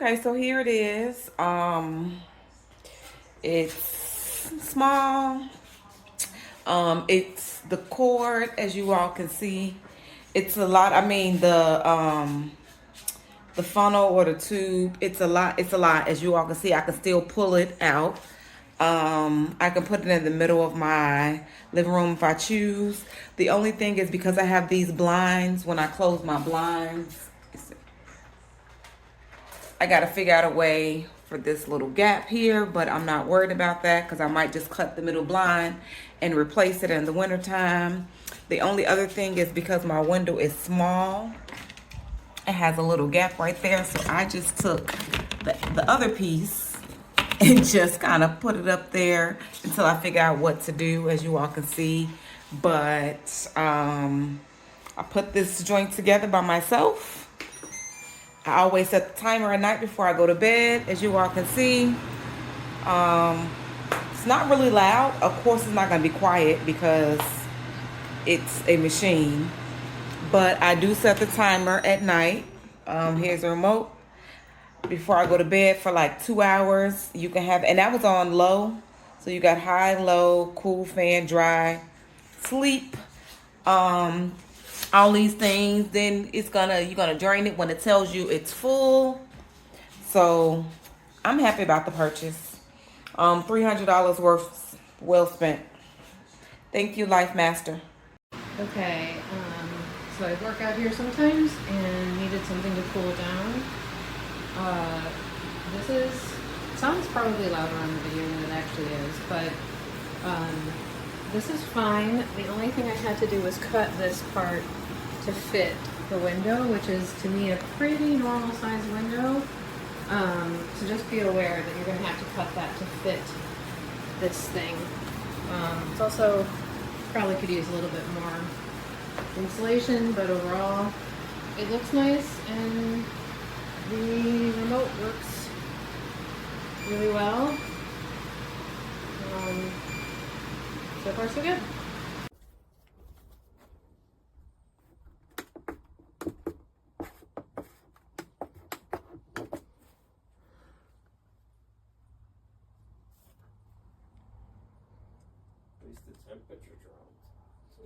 Okay, so here it is. It's small. It's the cord, as you all can see. It's a lot. I mean, the funnel or the tube. It's a lot. It's a lot. As you all can see, I can still pull it out. I can put it in the middle of my living room if I choose. The only thing is because I have these blinds, when I close my blinds, I got to figure out a way for this little gap here, but I'm not worried about that because I might just cut the middle blind and replace it in the wintertime. The only other thing is because my window is small, it has a little gap right there. So I just took the other piece and just kind of put it up there until I figure out what to do, as you all can see. But I put this joint together by myself. I always set the timer at night before I go to bed, as you all can see. It's not really loud. Of course, it's not going to be quiet because it's a machine. But I do set the timer at night. Here's the remote. Before I go to bed for like 2 hours, you can have, and that was on low. So you got high, low, cool, fan, dry, sleep. All these things, then you're gonna drain it when it tells you it's full. So I'm happy about the purchase. $300 worth well spent. Thank you, LifeMaster. Okay, so I work out here sometimes and needed something to cool down. It sounds probably louder on the video than it actually is, but this is fine. The only thing I had to do was cut this part to fit the window, which is to me a pretty normal size window. So just be aware that you're going to have to cut that to fit this thing. It's also probably could use a little bit more insulation, but overall it looks nice and the remote works really well. So far so good. At least the temperature dropped. So